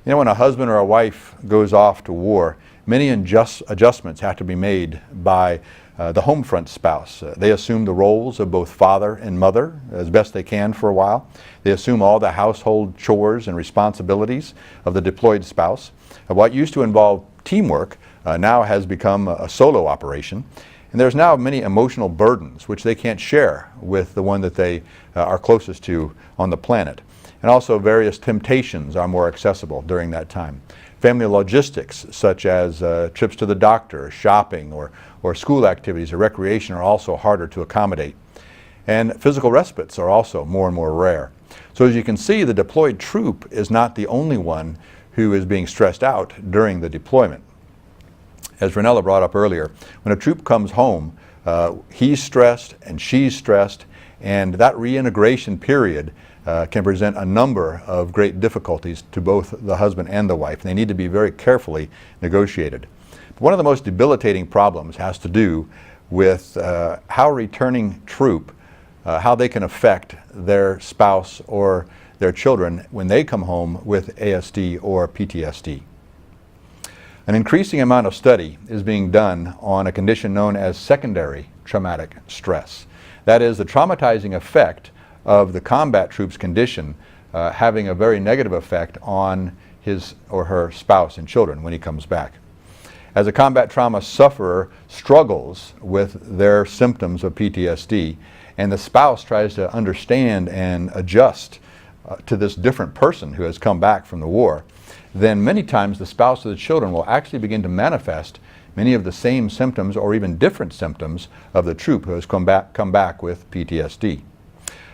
You know, when a husband or a wife goes off to war, many adjustments have to be made by the home front spouse. They assume the roles of both father and mother as best they can for a while. They assume all the household chores and responsibilities of the deployed spouse. What used to involve teamwork now has become a solo operation. And there's now many emotional burdens which they can't share with the one that they are closest to on the planet. And also various temptations are more accessible during that time. Family logistics, such as trips to the doctor, shopping, or school activities or recreation, are also harder to accommodate. And physical respites are also more and more rare. So as you can see, the deployed troop is not the only one who is being stressed out during the deployment. As Renella brought up earlier, when a troop comes home, he's stressed and she's stressed, and that reintegration period can present a number of great difficulties to both the husband and the wife. They need to be very carefully negotiated. But one of the most debilitating problems has to do with how returning troop, how they can affect their spouse or their children when they come home with ASD or PTSD. An increasing amount of study is being done on a condition known as secondary traumatic stress. That is, the traumatizing effect of the combat troop's condition having a very negative effect on his or her spouse and children when he comes back. As a combat trauma sufferer struggles with their symptoms of PTSD, and the spouse tries to understand and adjust to this different person who has come back from the war, then many times the spouse or the children will actually begin to manifest many of the same symptoms or even different symptoms of the troop who has come back with PTSD.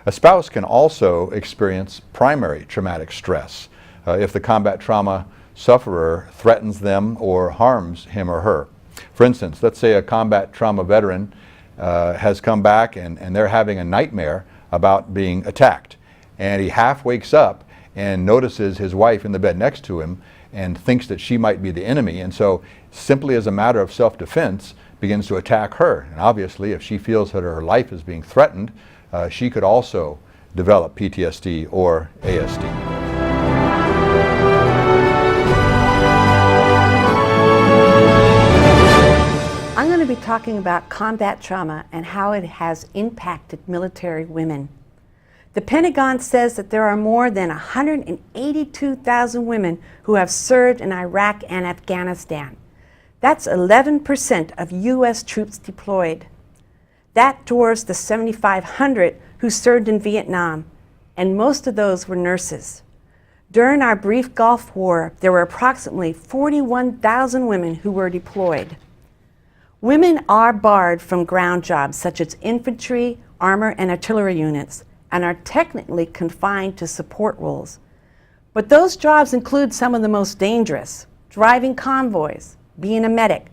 A spouse can also experience primary traumatic stress if the combat trauma sufferer threatens them or harms him or her. For instance, let's say a combat trauma veteran has come back and they're having a nightmare about being attacked. And he half wakes up and notices his wife in the bed next to him and thinks that she might be the enemy, and so simply as a matter of self-defense begins to attack her. And obviously if she feels that her life is being threatened, she could also develop PTSD or ASD. I'm going to be talking about combat trauma and how it has impacted military women. The Pentagon says that there are more than 182,000 women who have served in Iraq and Afghanistan. That's 11% of U.S. troops deployed. That dwarfs the 7,500 who served in Vietnam, and most of those were nurses. During our brief Gulf War, there were approximately 41,000 women who were deployed. Women are barred from ground jobs such as infantry, armor, and artillery units, and are technically confined to support roles. But those jobs include some of the most dangerous: driving convoys, being a medic,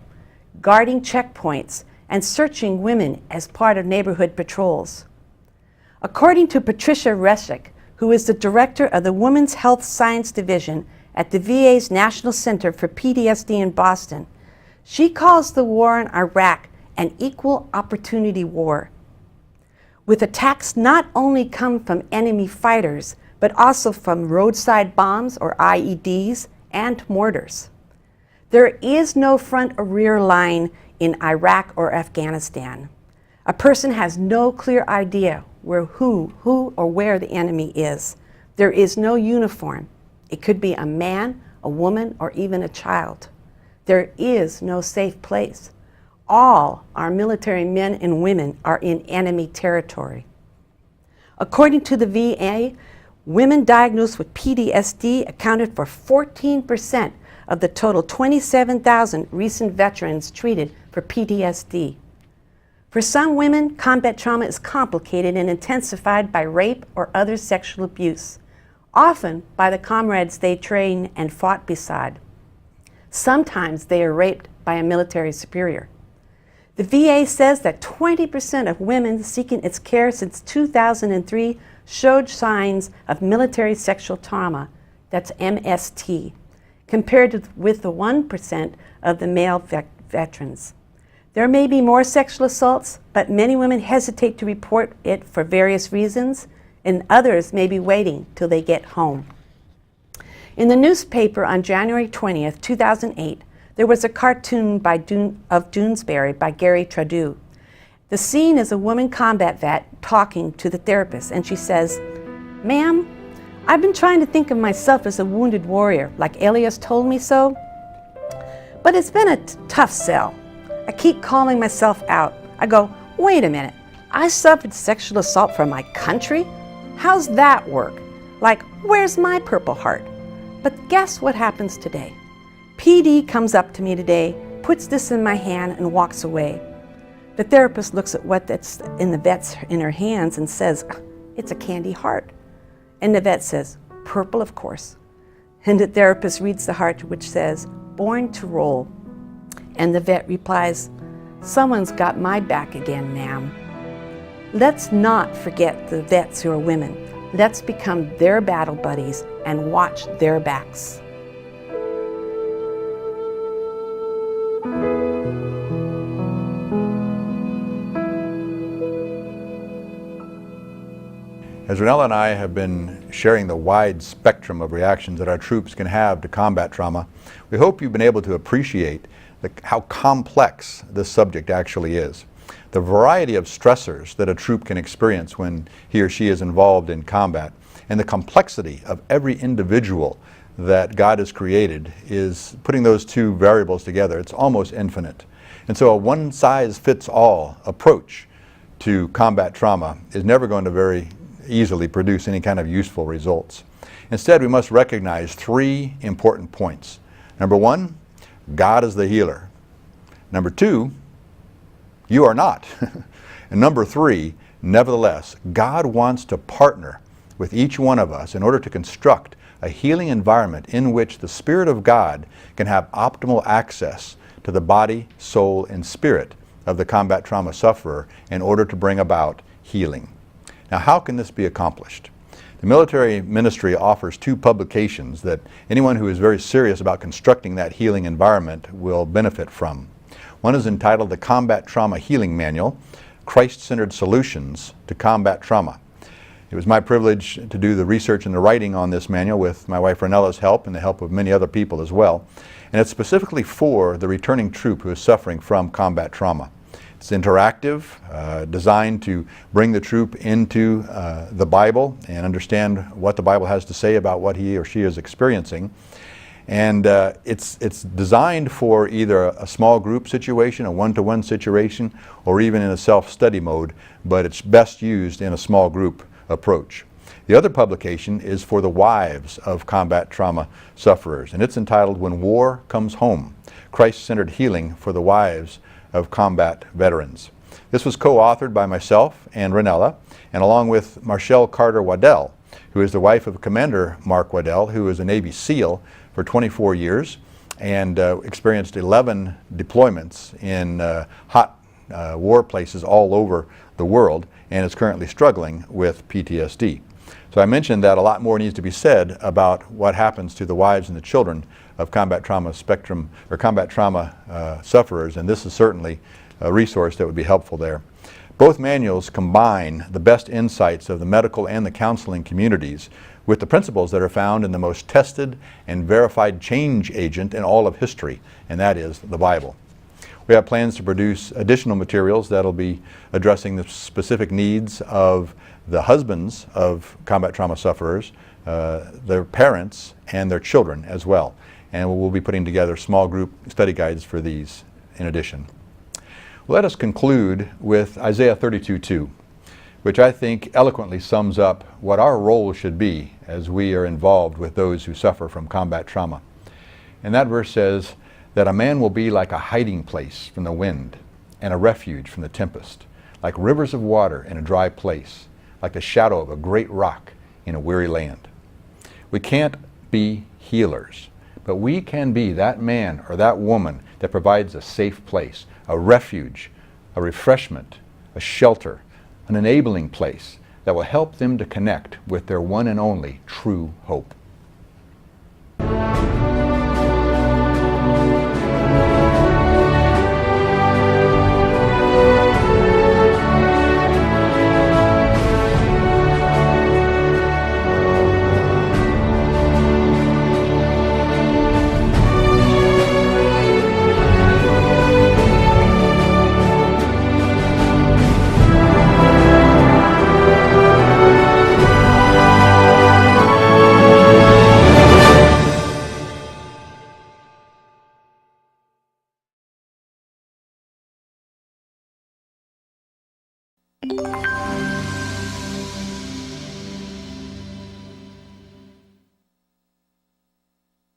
guarding checkpoints, and searching women as part of neighborhood patrols. According to Patricia Resick, who is the director of the Women's Health Science Division at the VA's National Center for PTSD in Boston, she calls the war in Iraq an equal opportunity war, with attacks not only come from enemy fighters, but also from roadside bombs or IEDs and mortars. There is no front or rear line in Iraq or Afghanistan. A person has no clear idea who or where the enemy is. There is no uniform. It could be a man, a woman, or even a child. There is no safe place. All our military men and women are in enemy territory. According to the VA, women diagnosed with PTSD accounted for 14% of the total 27,000 recent veterans treated for PTSD. For some women, combat trauma is complicated and intensified by rape or other sexual abuse, often by the comrades they trained and fought beside. Sometimes they are raped by a military superior. The VA says that 20% of women seeking its care since 2003 showed signs of military sexual trauma, that's MST, compared with the 1% of the male veterans. There may be more sexual assaults, but many women hesitate to report it for various reasons, and others may be waiting till they get home. In the newspaper on January 20th, 2008, there was a cartoon of Doonesbury by Gary Trudeau. The scene is a woman combat vet talking to the therapist, and she says, "Ma'am, I've been trying to think of myself as a wounded warrior, like Elias told me so, but it's been a tough sell. I keep calling myself out. I go, wait a minute, I suffered sexual assault from my country? How's that work? Like, where's my Purple Heart?" But guess what happens today? PD comes up to me today, puts this in my hand, and walks away. The therapist looks at what that's in the vet's in her hands and says, "It's a candy heart." And the vet says, "Purple, of course." And the therapist reads the heart, which says, "Born to roll." And the vet replies, "Someone's got my back again, ma'am." Let's not forget the vets who are women. Let's become their battle buddies and watch their backs. As Renella and I have been sharing the wide spectrum of reactions that our troops can have to combat trauma, we hope you've been able to appreciate how complex this subject actually is. The variety of stressors that a troop can experience when he or she is involved in combat, and the complexity of every individual that God has created is putting those two variables together. It's almost infinite. And so a one-size-fits-all approach to combat trauma is never going to very easily produce any kind of useful results. Instead, we must recognize three important points. Number one, God is the healer. Number two, you are not. And number three, nevertheless, God wants to partner with each one of us in order to construct a healing environment in which the Spirit of God can have optimal access to the body, soul, and spirit of the combat trauma sufferer in order to bring about healing. Now, how can this be accomplished? The military ministry offers two publications that anyone who is very serious about constructing that healing environment will benefit from. One is entitled The Combat Trauma Healing Manual, Christ-Centered Solutions to Combat Trauma. It was my privilege to do the research and the writing on this manual with my wife Renella's help and the help of many other people as well. And it's specifically for the returning troop who is suffering from combat trauma. It's interactive, designed to bring the troop into the Bible and understand what the Bible has to say about what he or she is experiencing. And it's designed for either a small group situation, a one-to-one situation, or even in a self-study mode, but it's best used in a small group approach. The other publication is for the wives of combat trauma sufferers, and it's entitled When War Comes Home, Christ-Centered Healing for the Wives of Combat Veterans. This was co-authored by myself and Renella, and along with Marshall Carter Waddell, who is the wife of Commander Mark Waddell, who is a Navy SEAL for 24 years and experienced 11 deployments in hot war places all over the world, and is currently struggling with PTSD. So I mentioned that a lot more needs to be said about what happens to the wives and the children of combat trauma spectrum or combat trauma sufferers, and this is certainly a resource that would be helpful there. Both manuals combine the best insights of the medical and the counseling communities with the principles that are found in the most tested and verified change agent in all of history, and that is the Bible. We have plans to produce additional materials that will be addressing the specific needs of the husbands of combat trauma sufferers, their parents, and their children as well. And we'll be putting together small group study guides for these in addition. Let us conclude with Isaiah 32:2, which I think eloquently sums up what our role should be as we are involved with those who suffer from combat trauma. And that verse says that a man will be like a hiding place from the wind and a refuge from the tempest, like rivers of water in a dry place, like the shadow of a great rock in a weary land. We can't be healers, but we can be that man or that woman that provides a safe place, a refuge a refreshment, a shelter, an enabling place that will help them to connect with their one and only true hope.